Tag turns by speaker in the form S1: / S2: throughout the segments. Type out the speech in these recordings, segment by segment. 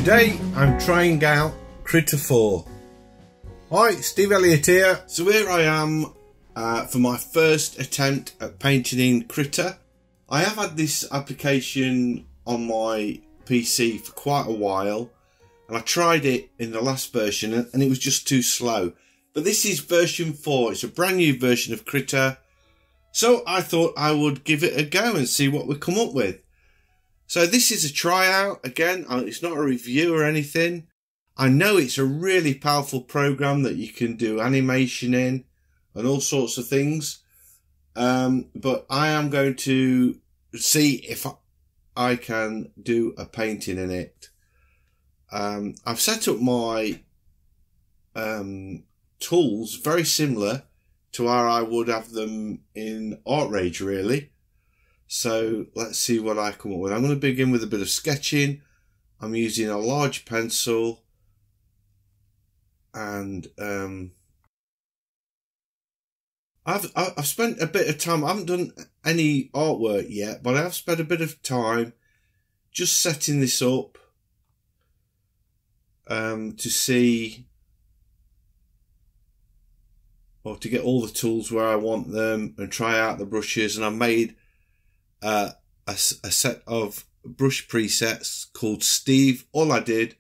S1: Today I'm trying out Krita 4. Hi, Steve Elliott here. So here I am for my first attempt at painting in Krita. I have had this application on my PC for quite a while, and I tried it in the last version and it was just too slow. But this is version 4, it's a brand new version of Krita. So I thought I would give it a go and see what we come up with. So this is a tryout, again, it's not a review or anything. I know it's a really powerful program that you can do animation in and all sorts of things. But I am going to see if I can do a painting in it. I've set up my tools very similar to how I would have them in Artrage, really. So let's see what I come up with. I'm going to begin with a bit of sketching. I'm using a large pencil, and I've spent a bit of time. I haven't done any artwork yet, but I have spent a bit of time just setting this up to see, or to get all the tools where I want them and try out the brushes. And I made a set of brush presets called Steve. All I did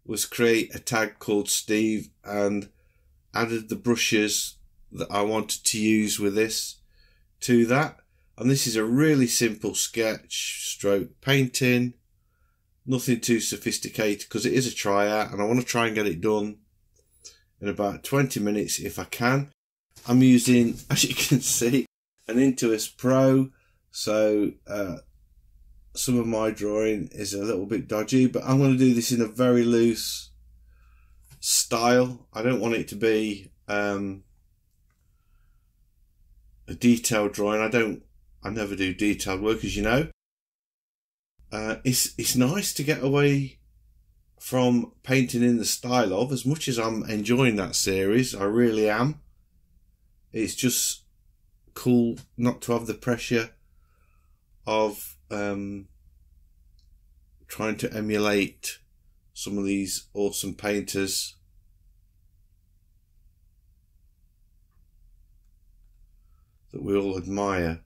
S1: was create a tag called Steve and added the brushes that I wanted to use with this to that. And this is a really simple sketch stroke painting, nothing too sophisticated, because it is a tryout and I want to try and get it done in about 20 minutes if I can. I'm using, as you can see, an Intuos Pro. So some of my drawing is a little bit dodgy, but I'm going to do this in a very loose style. I don't want it to be a detailed drawing. I never do detailed work, as you know. It's nice to get away from painting in the style of, as much as I'm enjoying that series, I really am. It's just cool not to have the pressure of trying to emulate some of these awesome painters. That we all admire.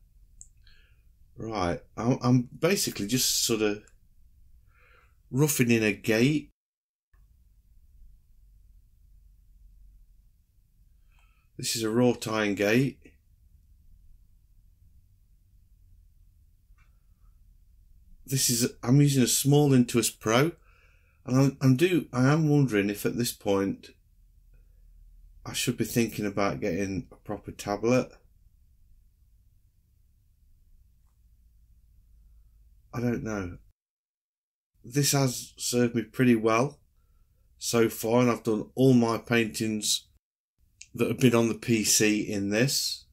S1: Right, I'm basically just sort of roughing in a gate. This is a wrought iron gate. I'm using a small Intuos Pro, and I am wondering if at this point I should be thinking about getting a proper tablet. I don't know. This has served me pretty well so far, and I've done all my paintings that have been on the PC in this.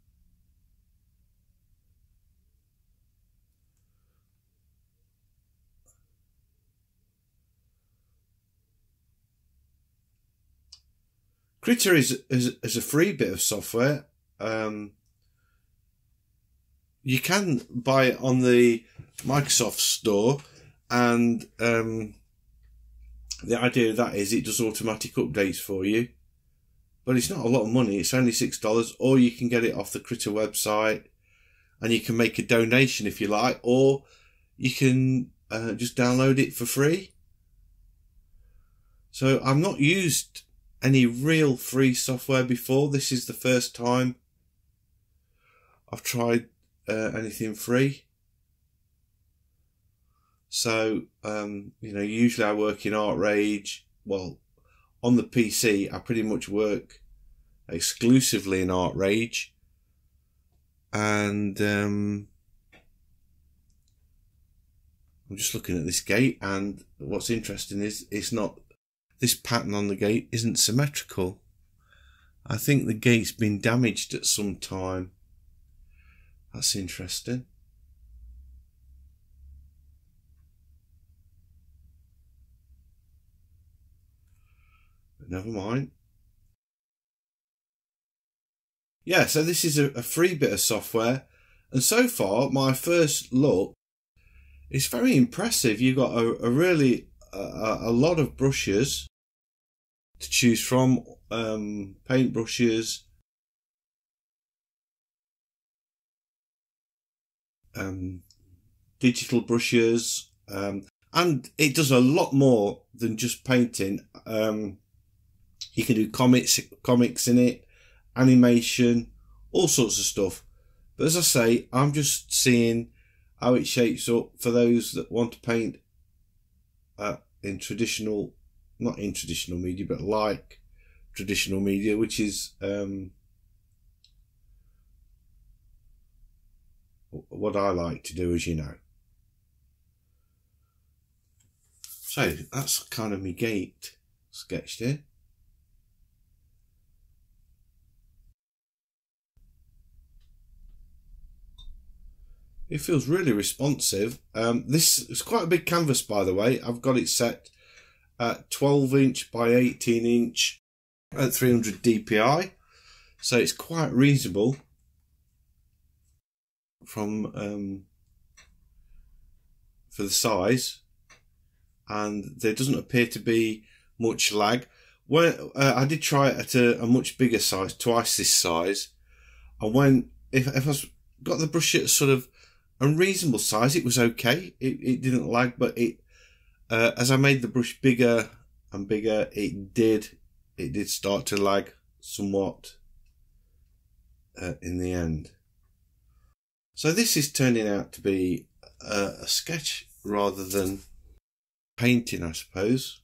S1: Krita is a free bit of software. You can buy it on the Microsoft store, and the idea of that is it does automatic updates for you, but it's not a lot of money. It's only $6, or you can get it off the Krita website and you can make a donation if you like, or you can just download it for free. So I've not used any real free software before. This is the first time I've tried anything free. So, you know, usually I work in Artrage. Well, on the PC, I pretty much work exclusively in Artrage. And I'm just looking at this gate, and what's interesting is this pattern on the gate isn't symmetrical. I think the gate's been damaged at some time. That's interesting. But never mind. Yeah, so this is a free bit of software, and so far my first look is very impressive. You've got a really a lot of brushes to choose from, paint brushes, digital brushes, and it does a lot more than just painting. You can do comics in it, animation, all sorts of stuff. But as I say, I'm just seeing how it shapes up for those that want to paint in traditional, not in traditional media, but like traditional media, which is what I like to do, as you know. So that's kind of my gate sketched here. It feels really responsive. This is quite a big canvas, by the way. I've got it set at 12 inch by 18 inch at 300 dpi, so it's quite reasonable from for the size, and there doesn't appear to be much lag. When I did try it at a much bigger size, twice this size, and when if I got the brush at sort of a reasonable size, it was okay. It didn't lag, but it as I made the brush bigger and bigger, it did start to lag somewhat in the end. So this is turning out to be a sketch rather than painting, I suppose.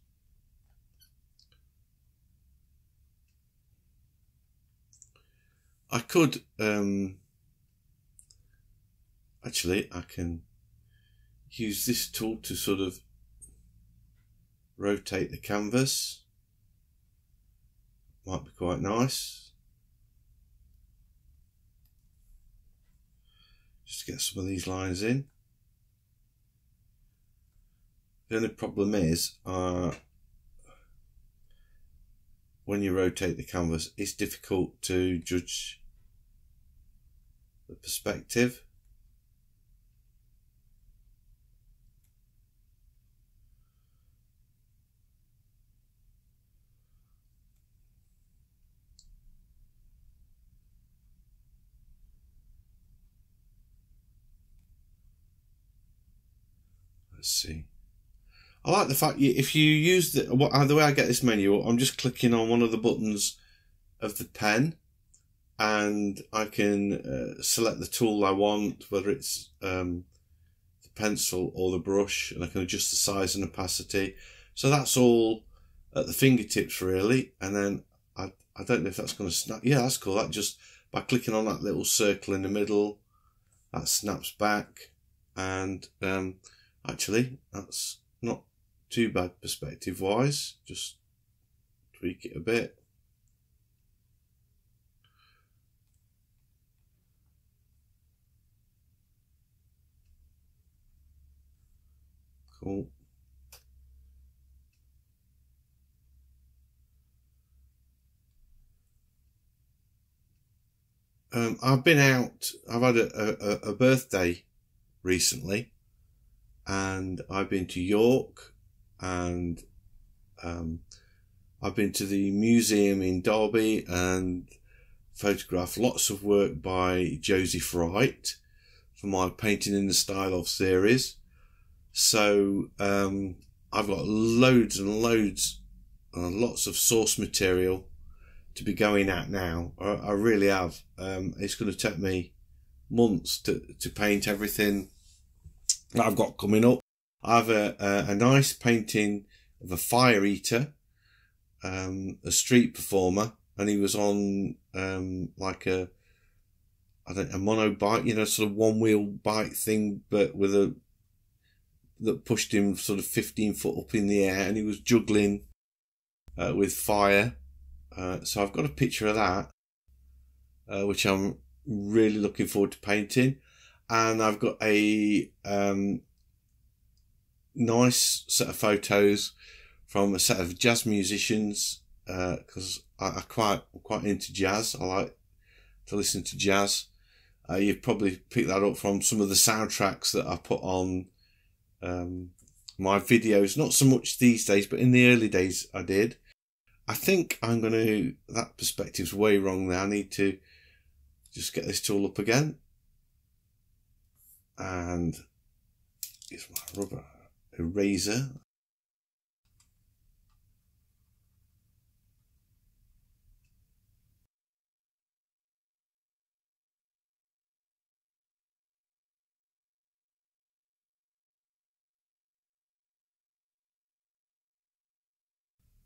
S1: I could actually, I can use this tool to sort of rotate the canvas. Might be quite nice. Just to get some of these lines in. The only problem is when you rotate the canvas, it's difficult to judge the perspective. Let's see. I like the fact if you use the way I get this menu, I'm just clicking on one of the buttons of the pen, and I can select the tool I want, whether it's the pencil or the brush, and I can adjust the size and opacity. So that's all at the fingertips really. And then I don't know if that's going to snap. Yeah, that's cool. That just by clicking on that little circle in the middle, that snaps back, and actually that's not too bad perspective wise. Just tweak it a bit. Cool. I've been out. I've had a birthday recently, and I've been to York, and I've been to the museum in Derby and photographed lots of work by Joseph Wright for my Painting in the Style of series. So I've got loads and loads, lots of source material to be going at now. I really have. It's going to take me months to paint everything that I've got coming up. I have a nice painting of a fire eater, a street performer, and he was on like a monobike, you know, sort of one wheel bike thing, but with that pushed him sort of 15 foot up in the air, and he was juggling with fire. So I've got a picture of that, which I'm really looking forward to painting. And I've got a nice set of photos from a set of jazz musicians, because I'm quite into jazz. I like to listen to jazz. You've probably picked that up from some of the soundtracks that I put on my videos, not so much these days, but in the early days I did. I think I'm going to, that perspective's way wrong there. I need to just get this tool up again. And use my rubber eraser.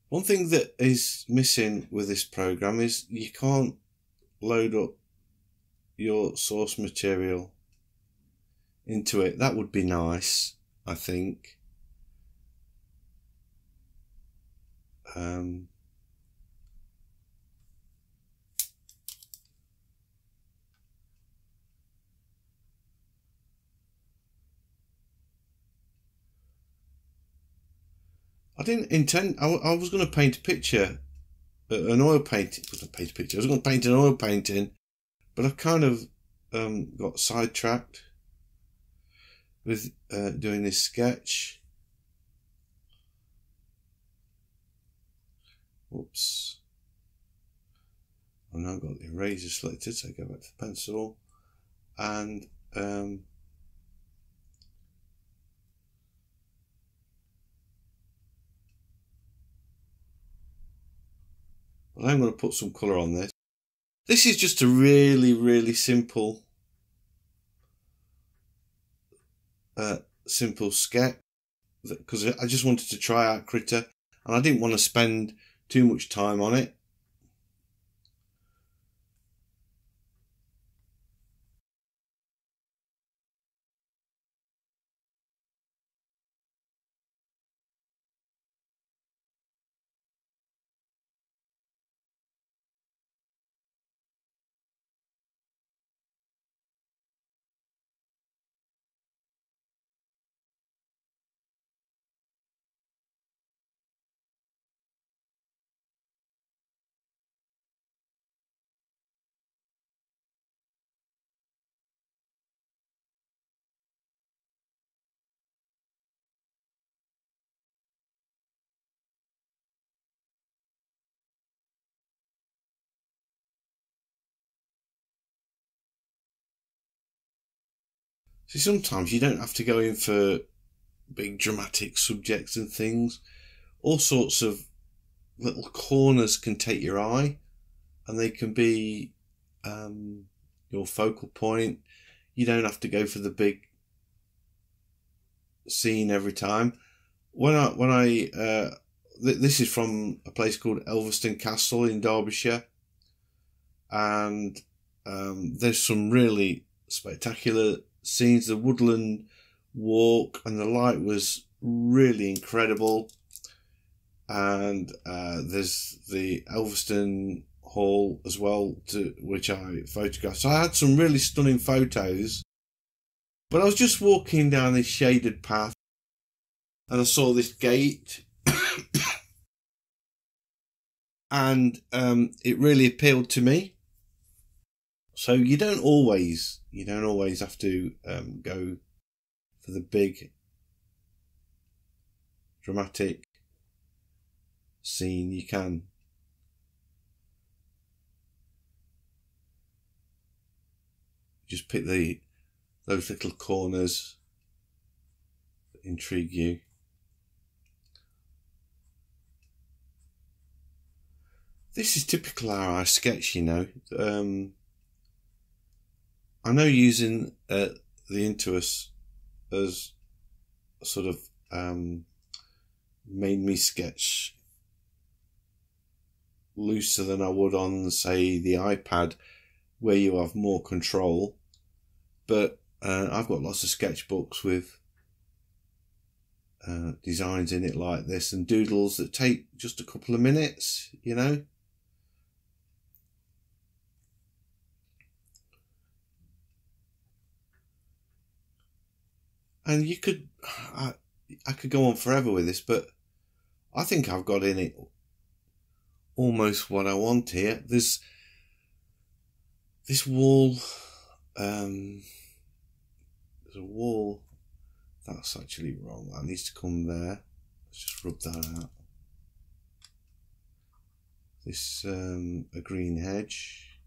S1: One thing that is missing with this program is you can't load up your source material into it. That would be nice, I think. I didn't intend, I was going to paint a picture, an oil painting, I was going to paint an oil painting, but I kind of got sidetracked with doing this sketch. Whoops. I've now got the eraser selected, so I go back to the pencil, and well, I'm going to put some colour on this. This is just a really simple sketch, because I just wanted to try out Krita and I didn't want to spend too much time on it. See, sometimes you don't have to go in for big dramatic subjects and things. All sorts of little corners can take your eye, and they can be your focal point. You don't have to go for the big scene every time. This is from a place called Elveston Castle in Derbyshire, and there's some really spectacular scenes. The woodland walk and the light was really incredible, and there's the Elveston Hall as well, which I photographed. So I had some really stunning photos, but I was just walking down this shaded path and I saw this gate and it really appealed to me. So you don't always have to go for the big dramatic scene. You can just pick those little corners that intrigue you. This is typical how I sketch, you know. I know using the Intuos has sort of made me sketch looser than I would on, say, the iPad, where you have more control. But I've got lots of sketchbooks with designs in it like this, and doodles that take just a couple of minutes, you know. And you could, I could go on forever with this, but I think I've got in it almost what I want here. There's this wall, there's a wall That's actually wrong. That needs to come there. Let's just rub that out. This a green hedge.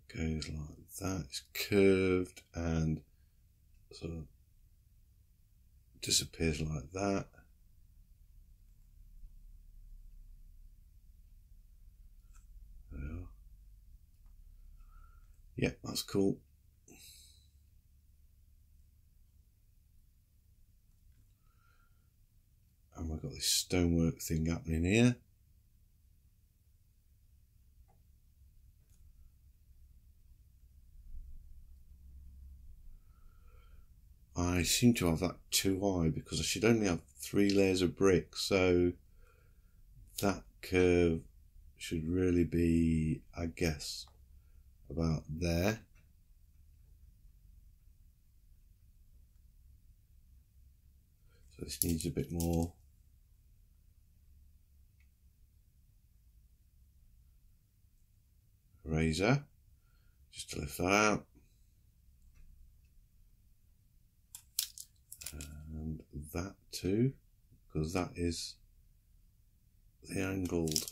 S1: It goes like that. It's curved and sort of disappears like that. Yeah, that's cool. And we've got this stonework thing happening here. I seem to have that too high because I should only have 3 layers of brick, so that curve should really be, I guess, about there. So this needs a bit more. Razor, just to lift that out. And that too, because that is the angled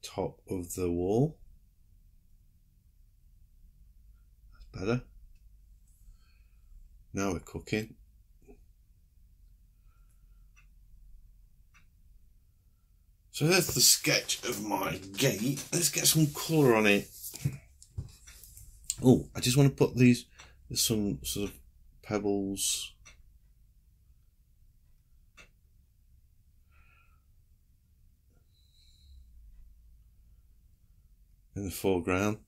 S1: top of the wall. That's better. Now we're cooking. So there's the sketch of my gate. Let's get some colour on it. Oh, I just want to put these, there's some sort of pebbles. In the foreground.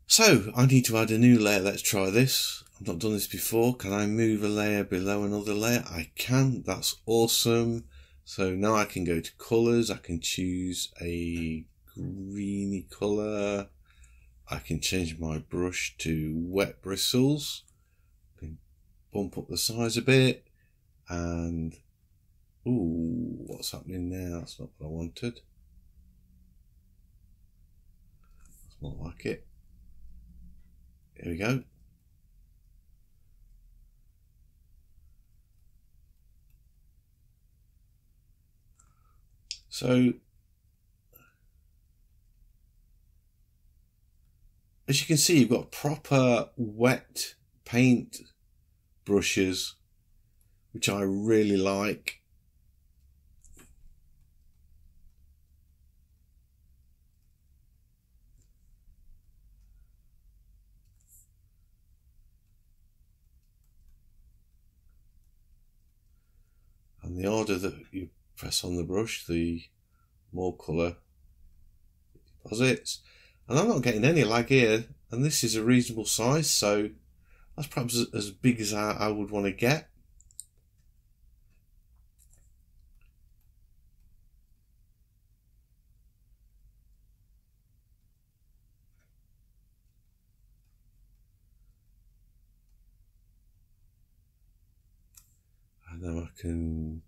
S1: So I need to add a new layer. Let's try this. I've not done this before. Can I move a layer below another layer? I can. That's awesome. So now I can go to colours. I can choose a greeny colour. I can change my brush to wet bristles. I can bump up the size a bit. And ooh, what's happening there? That's not what I wanted. That's not like it. Here we go. So as you can see, you've got proper wet paint brushes, which I really like. And the harder that you press on the brush, the more colour it deposits. And I'm not getting any lag here, and this is a reasonable size, so that's perhaps as big as I would want to get. And now I can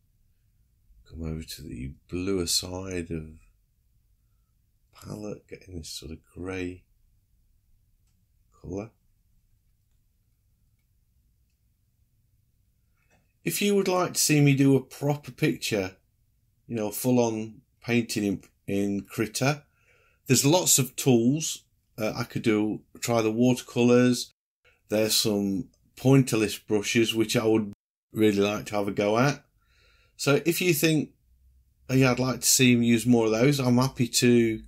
S1: come over to the bluer side of palette, getting this sort of grey colour. If you would like to see me do a proper picture, you know, full on painting in Krita, there's lots of tools. I could try the watercolours. There's some pointerless brushes, which I would really like to have a go at. So if you think, oh yeah, I'd like to see him use more of those, I'm happy to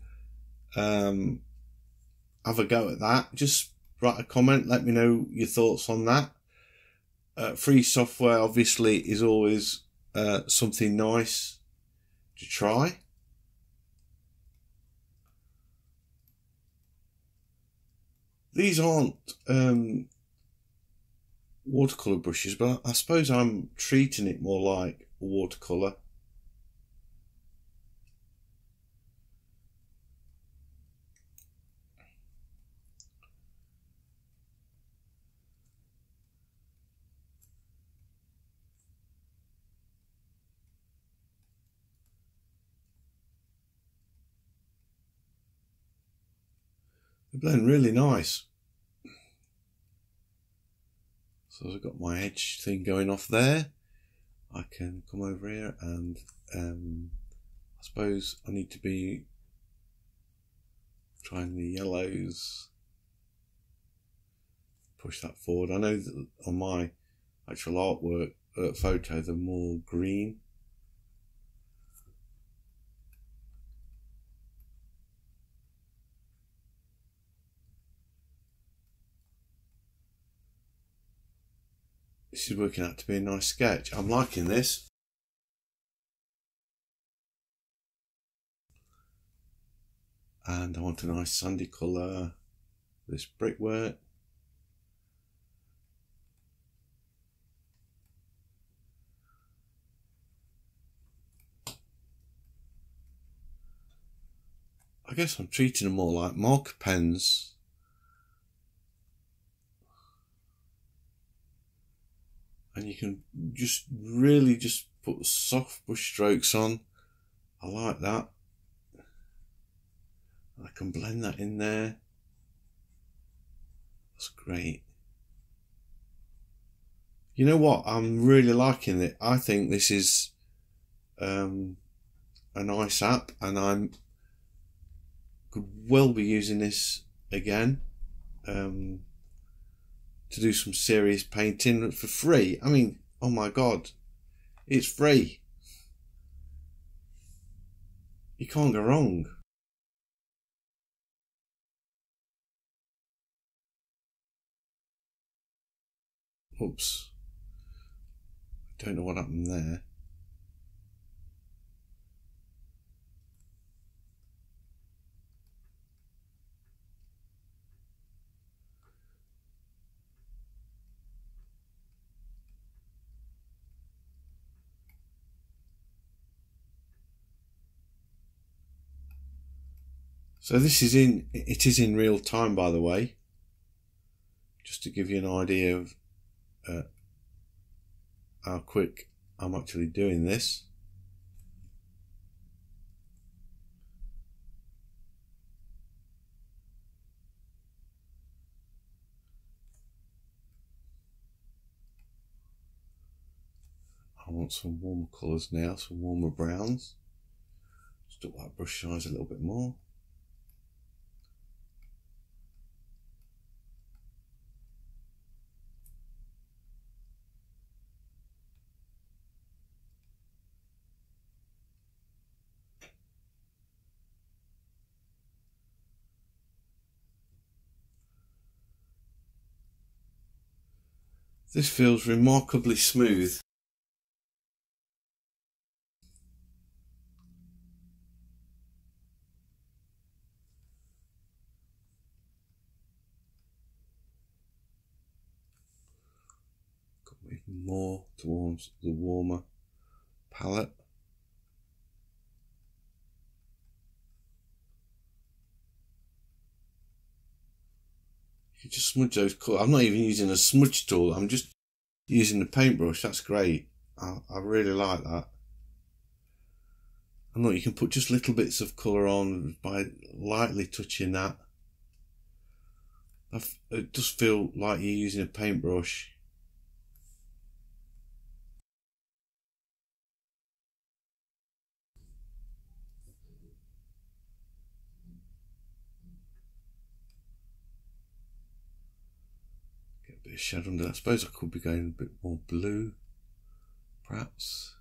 S1: have a go at that. Just write a comment, let me know your thoughts on that. Free software obviously is always something nice to try. These aren't watercolour brushes, but I suppose I'm treating it more like a watercolour. They blend really nice. So I've got my edge thing going off there. I can come over here and I suppose I need to be trying the yellows. Push that forward. I know that on my actual artwork photo they're more green. This is working out to be a nice sketch. I'm liking this. And I want a nice sandy colour. This brickwork. I guess I'm treating them more like marker pens. And you can just really just put soft brush strokes on. I like that. I can blend that in there. That's great. You know what? I'm really liking it. I think this is a nice app, and I could well be using this again. To do some serious painting for free. I mean, oh my god, it's free. You can't go wrong. Oops. I don't know what happened there. So this is it is in real time, by the way, just to give you an idea of how quick I'm actually doing this. I want some warmer colours now, some warmer browns. Just up that brush size a little bit more. This feels remarkably smooth. Got even more towards the warmer palette. You just smudge those colours. I'm not even using a smudge tool, I'm just using the paintbrush. That's great. I really like that. And look, you can put just little bits of colour on by lightly touching that. It does feel like you're using a paintbrush. Bit of shadow under that. I suppose I could be going a bit more blue, perhaps.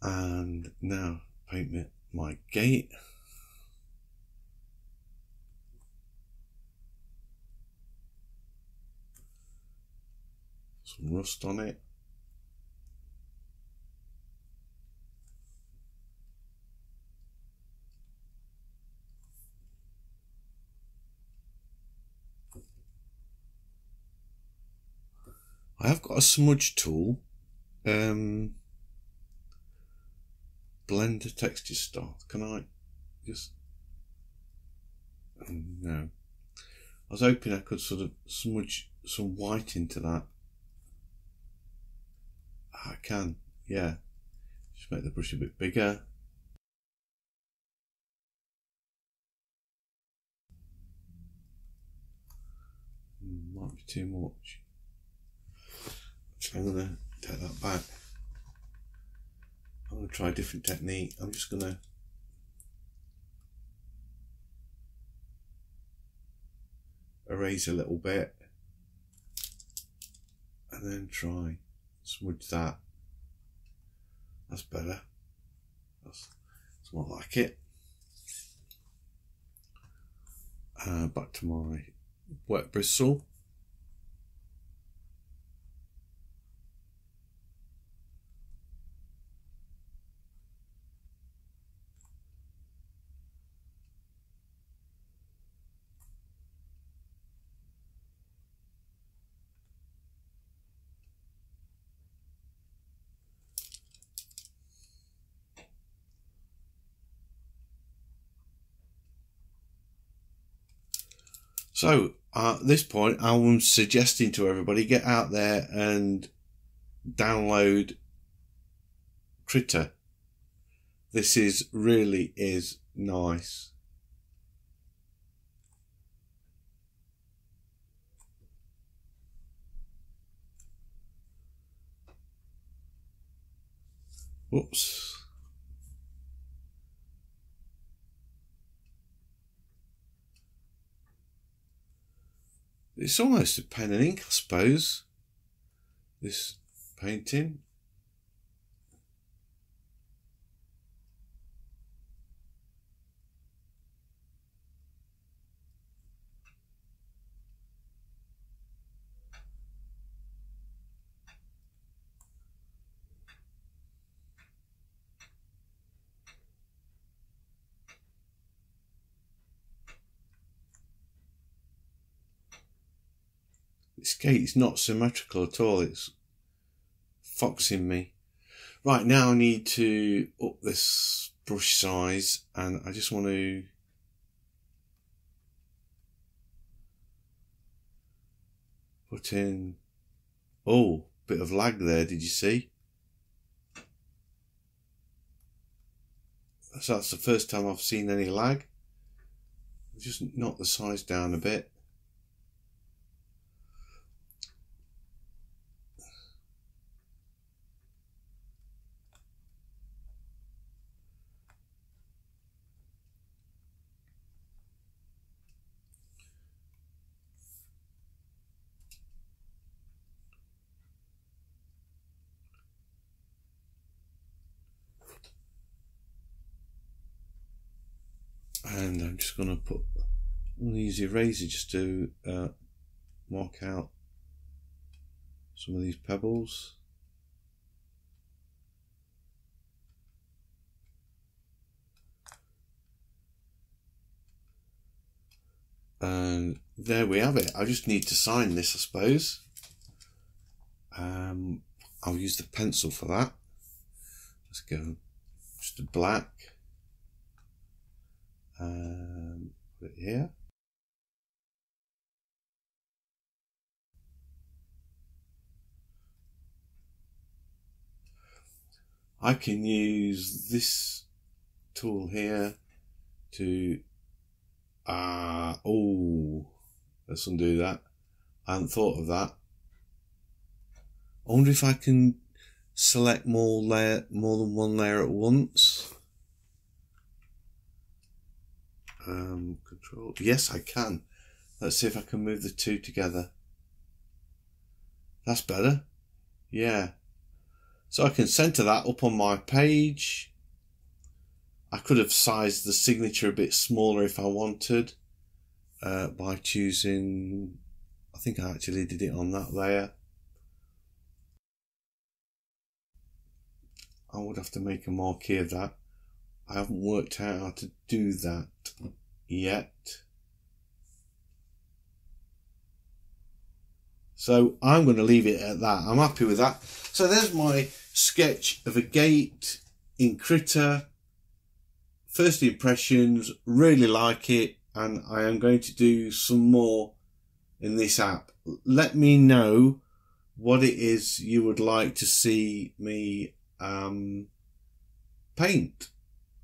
S1: And now paint my gate. Some rust on it. I have got a smudge tool, blender texture style. Can I just, no. I was hoping I could sort of smudge some white into that. I can, yeah. Just make the brush a bit bigger. Might be too much. Actually, I'm going to take that back. I'm going to try a different technique. I'm just going to erase a little bit and then try smudge that. That's better. That's more like it. Back to my wet bristle. So at this point, I'm suggesting to everybody, get out there and download Krita. This really is nice. Whoops. It's almost a pen and ink, I suppose, this painting. This skate is not symmetrical at all, it's foxing me. Right, now I need to up this brush size, and I just want to put in, oh, bit of lag there, did you see? So that's the first time I've seen any lag. Just knock the size down a bit. And I'm just going to use the eraser just to mark out some of these pebbles. And there we have it. I just need to sign this, I suppose. I'll use the pencil for that. Let's go just a black. Put it here. I can use this tool here to oh, let's undo that. I hadn't thought of that. I wonder if I can select more than one layer at once. Control. Yes, I can. Let's see if I can move the two together. That's better. Yeah. So I can center that up on my page. I could have sized the signature a bit smaller if I wanted, by choosing, I think I actually did it on that layer. I would have to make a marquee of that. I haven't worked out how to do that yet. So I'm going to leave it at that. I'm happy with that. So there's my sketch of a gate in Krita. First impressions, really like it, and I am going to do some more in this app let me know what it is you would like to see me paint,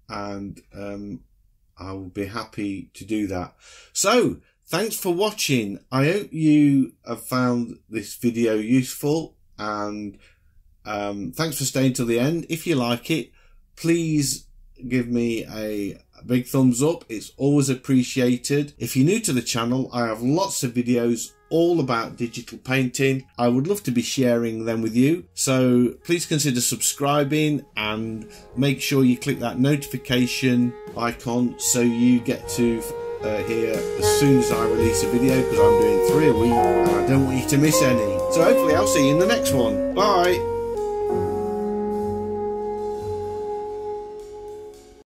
S1: and I will be happy to do that. So thanks for watching. I hope you have found this video useful, and thanks for staying till the end. If you like it, please give me a big thumbs up. It's always appreciated. If you're new to the channel, I have lots of videos all about digital painting. I would love to be sharing them with you, so please consider subscribing and make sure you click that notification icon so you get to hear as soon as I release a video, because I'm doing 3 a week and I don't want you to miss any. So hopefully I'll see you in the next one. Bye.